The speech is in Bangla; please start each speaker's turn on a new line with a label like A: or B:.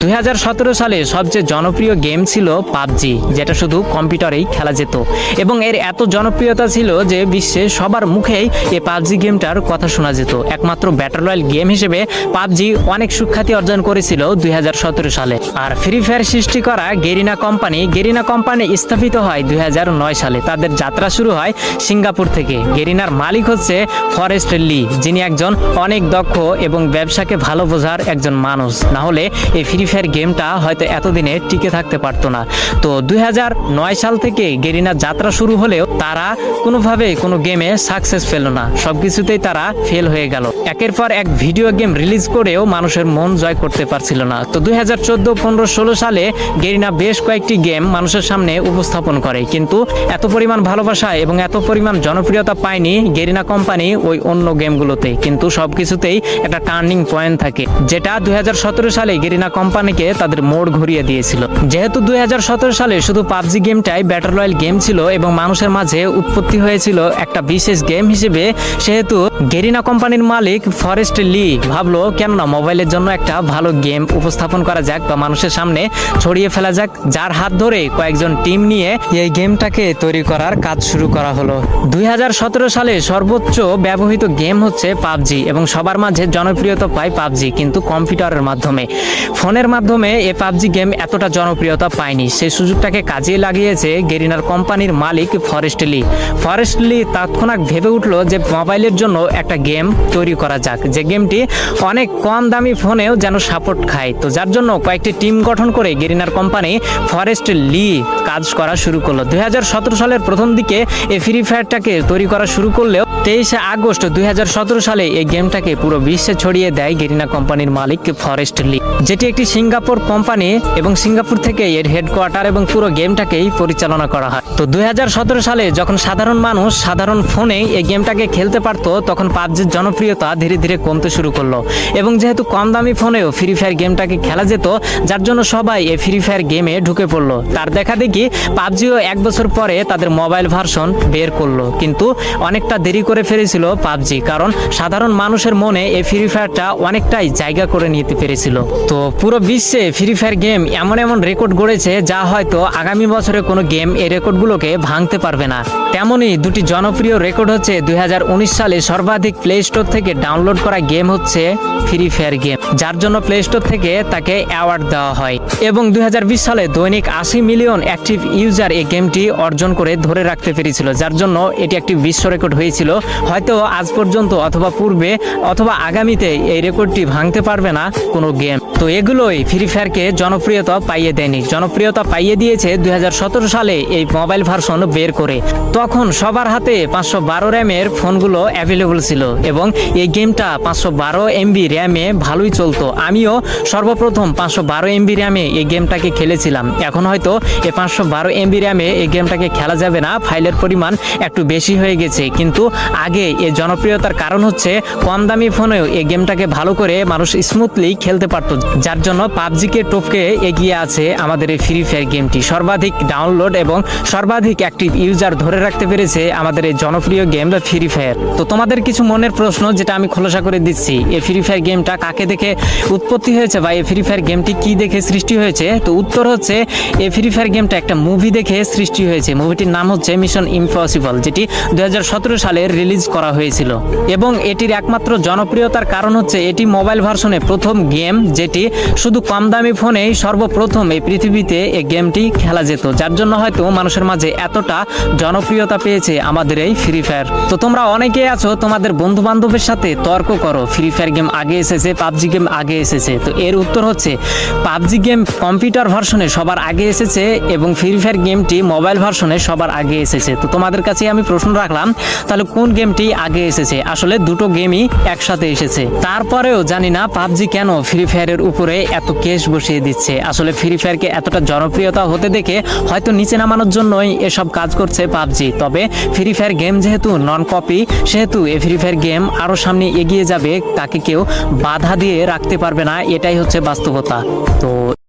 A: 2017 সালে সবচেয়ে জনপ্রিয় গেম ছিল পাবজি, যেটা শুধু কম্পিউটারেই খেলা যেত এবং এর এত জনপ্রিয়তা ছিল যে বিশ্বে সবার মুখেই এই পাবজি গেমটার কথা শোনা যেত। একমাত্র ব্যাটল রয়্যাল গেম হিসেবে পাবজি অনেক সুখ্যাতি অর্জন করেছিল 2017 সালে। আর ফ্রি ফায়ার সৃষ্টি করা গেরিনা কোম্পানি স্থাপিত হয় 2009 সালে। তাদের যাত্রা শুরু হয় সিঙ্গাপুর থেকে। গেরিনার মালিক হচ্ছে ফরেস্ট লি, যিনি একজন অনেক দক্ষ এবং ব্যবসাকে ভালো বোঝার একজন মানুষ। না হলে এই ফ্রি ফায়ার গেমটা হয়তো এতদিনে টিকে থাকতে পারতো না। তো 2009 সাল থেকে গেরিনার যাত্রা শুরু হলেও তারা কোনোভাবে কোনো গেমে সাকসেস পেল না, সবকিছুতেই তারা ফেল হয়ে গেল। একের পর এক ভিডিও গেম রিলিজ করেও মানুষের মন জয় করতে পারছিল না। তো 2014, 15, 16 সালে গেরিনা বেশ কয়েকটি গেম মানুষের সামনে উপস্থাপন করে, কিন্তু এত পরিমাণ ভালোবাসা এবং এত পরিমাণ জনপ্রিয়তা পায়নি গেরিনা কোম্পানি ওই অন্য গেমগুলোতে। কিন্তু সবকিছুতেই একটা টার্নিং পয়েন্ট থাকে, যেটা 2017 সালে গেরিনা কোম্পানিকে তাদের মোড় ঘুরিয়ে দিয়েছিল। যেহেতু 2017 সালে শুধু পাবজি গেমটাই ব্যাটল রয়্যাল গেম ছিল এবং মানুষের মাঝে উৎপত্তি হয়েছিল একটা বিশেষ গেম হিসেবে, সেহেতু গেরিনা কোম্পানির মালিক ফরেস্ট লি ভাবলো কেননা মোবাইলের জন্য একটা ভালো গেম উপস্থাপন করা যাক বা মানুষের সামনে ছড়িয়ে ফেলা যাক, যার হাত ধরে কয়েকজন টিম নিয়ে এই গেমটাকে তৈরি করার কাজ শুরু করা হলো। 2017 সালে সর্বোচ্চ ব্যবহৃত গেম হচ্ছে পাবজি এবং সবার মাঝে জনপ্রিয়তা পায় পাবজি, কিন্তু কম্পিউটারের মাধ্যমে। ফোনের মাধ্যমে এই পাবজি গেম এতটা জনপ্রিয়তা পায়নি। সেই সুযোগটাকে কাজে লাগিয়েছে গেরিনার কোম্পানির মালিক ফরেস্ট লি তৎক্ষণাৎ ভেবে উঠলো যে মোবাইলের জন্য একটা গেম তৈরি করা যাক, যে গেমটি অনেক কম দামি ফোনেও যেন সাপোর্ট খায়। তো যার জন্য কয়েকটি টিম গঠন করে গেরিনার কোম্পানি ফরেস্ট লি কাজ করা শুরু করলো। 2017 সালের প্রথম দিকে এই ফ্রি ফায়ারটাকে তৈরি করা শুরু করলেও 23 আগস্ট 2017 সালে এই গেমটাকে পুরো বিশ্বে ছড়িয়ে দেয় গেরিনা কোম্পানির মালিক ফরেস্ট লি, যেটি একটি সিঙ্গাপুর কোম্পানি এবং সিঙ্গাপুর থেকে এর হেডকোয়ার্টার এবং পুরো গেমটাকেই পরিচালনা করা হয়। তো 2017 সালে যখন সাধারণ মানুষ সাধারণ ফোনে এই গেমটাকে খেলতে পারতো, তখন পাবজির জনপ্রিয়তা ধীরে ধীরে কমতে শুরু করলো এবং যেহেতু কম দামি ফোনেও ফ্রি ফায়ার গেমটাকে খেলা যেত, যার জন্য সবাই এই ফ্রি ফায়ার গেমে ঢুকে পড়লো। তার দেখা দেখি পাবজিও 1 বছর পরে তাদের মোবাইল ভার্সন বের করলো, কিন্তু অনেকটা দেরি করে ফেলেছিল পাবজি, কারণ সাধারণ মানুষের মনে এই ফ্রি ফায়ারটা অনেকটাই জায়গা করে নিতে পেরেছিল। তো পুরো বিশ্বে ফ্রি ফায়ার গেম এমন এমন রেকর্ড গড়েছে যা হয়তো আগামী বছরে কোনো গেম এই রেকর্ডগুলোকে ভাঙতে পারবে না। তেমনই দুটি জনপ্রিয় রেকর্ড হচ্ছে 2019 সালে সর্বাধিক প্লে স্টোর থেকে ডাউনলোড করা গেম হচ্ছে ফ্রি ফায়ার গেম, যার জন্য প্লে স্টোর থেকে তাকে অ্যাওয়ার্ড দেওয়া হয়, এবং 2020 সালে দৈনিক 80 মিলিয়ন অ্যাক্টিভ ইউজার এই গেমটি অর্জন করে ধরে রাখতে পেরেছিল, যার জন্য এটি একটি বিশ্ব রেকর্ড হয়েছিল। হয়তো আজ পর্যন্ত অথবা পূর্বে অথবা আগামীতে এই রেকর্ডটি ভাঙতে পারবে না কোনো গেম। তো এগুলোই ফ্রি ফায়ারকে জনপ্রিয়তা পাইয়ে দেয়নি, জনপ্রিয়তা পাইয়ে দিয়েছে 2017 সালে এই মোবাইল ভার্সন বের করে। তখন সবার হাতে 512 র্যামের ফোনগুলো অ্যাভেলেবল ছিল এবং এই গেমটা 512 MB র্যামে ভালোই চলতো। আমিও সর্বপ্রথম 512 MB র্যামে এই গেমটাকে খেলেছিলাম। এখন হয়তো এই 512 MB র্যামে এই গেমটাকে খেলা যাবে না, ফাইলের পরিমাণ একটু বেশি হয়ে গেছে। কিন্তু আগে এই জনপ্রিয়তার কারণ হচ্ছে কম দামি ফোনেও এই গেমটাকে ভালো করে মানুষ স্মুথলি খেলতে পারতো, যার জন্য পাবজিকে টপকে এগিয়ে আছে আমাদের এই ফ্রি ফায়ার গেমটি। সর্বাধিক ডাউনলোড এবং সর্বাধিক অ্যাক্টিভ ইউজার ধরে রাখতে পেরেছে আমাদের এই জনপ্রিয় গেম ফ্রি ফায়ার। তো তোমাদের কিছু মনের প্রশ্ন যেটা আমি খোলাসা করে দিচ্ছি, এই ফ্রি ফায়ার গেমটা কাকে দেখে উৎপত্তি হয়েছে বা এই ফ্রি ফায়ার গেমটি কি দেখে সৃষ্টি হয়েছে? তো উত্তর হচ্ছে এই ফ্রি ফায়ার গেমটা একটা মুভি দেখে সৃষ্টি হয়েছে। মুভিটির নাম হচ্ছে মিশন ইম্পসিবল, যেটি 2017 সালে রিলিজ করা হয়েছিল এবং এটির একমাত্র জনপ্রিয়তার কারণ হচ্ছে এটি মোবাইল ভার্সনে প্রথম গেম, যেটি শুধু কম দামি ফোনেই সর্বপ্রথম এই পৃথিবীতে এই গেমটি খেলা যেত, যার জন্য হয়তো মানুষের মাঝে এতটা জনপ্রিয়তা পেয়েছে আমাদের এই ফ্রি ফায়ার। তো তোমরা অনেকেই আছো তোমাদের বন্ধু বান্ধবের সাথে তর্ক করো ফ্রি ফায়ার গেম আগে এসেছে, পাবজি গেম আগে এসেছে। তো এর উত্তর হচ্ছে পাবজি গেম কম্পিউটার ভার্সনে সবার আগে এসেছে এবং ফ্রি ফায়ার গেমটি মোবাইল ভার্সনে সবার আগে এসেছে। তো তোমাদের কাছে আমি প্রশ্ন রাখলাম, তাহলে কোন গেমটি আগে এসেছে? আসলে দুটো গেমই একসাথে এসেছে। তারপরেও জানি না পাবজি কেন ফ্রি ফায়ারের উপরে এত কেস বসিয়ে দিচ্ছে। আসলে ফ্রি ফায়ারকে এতটা জনপ্রিয়তা হতে দেখে হয়তো নিচে নামানোর জন্যই এসব কাজ করছে পাবজি। তবে ফ্রি ফায়ার গেম যেহেতু নন কপি, সেহেতু এই ফ্রি ফায়ার গেম আরো সামনে এগিয়ে যাবে, তাকে কেউ বাধা দিয়ে রাখতে পারবে না, এটাই হচ্ছে বাস্তবতা। তো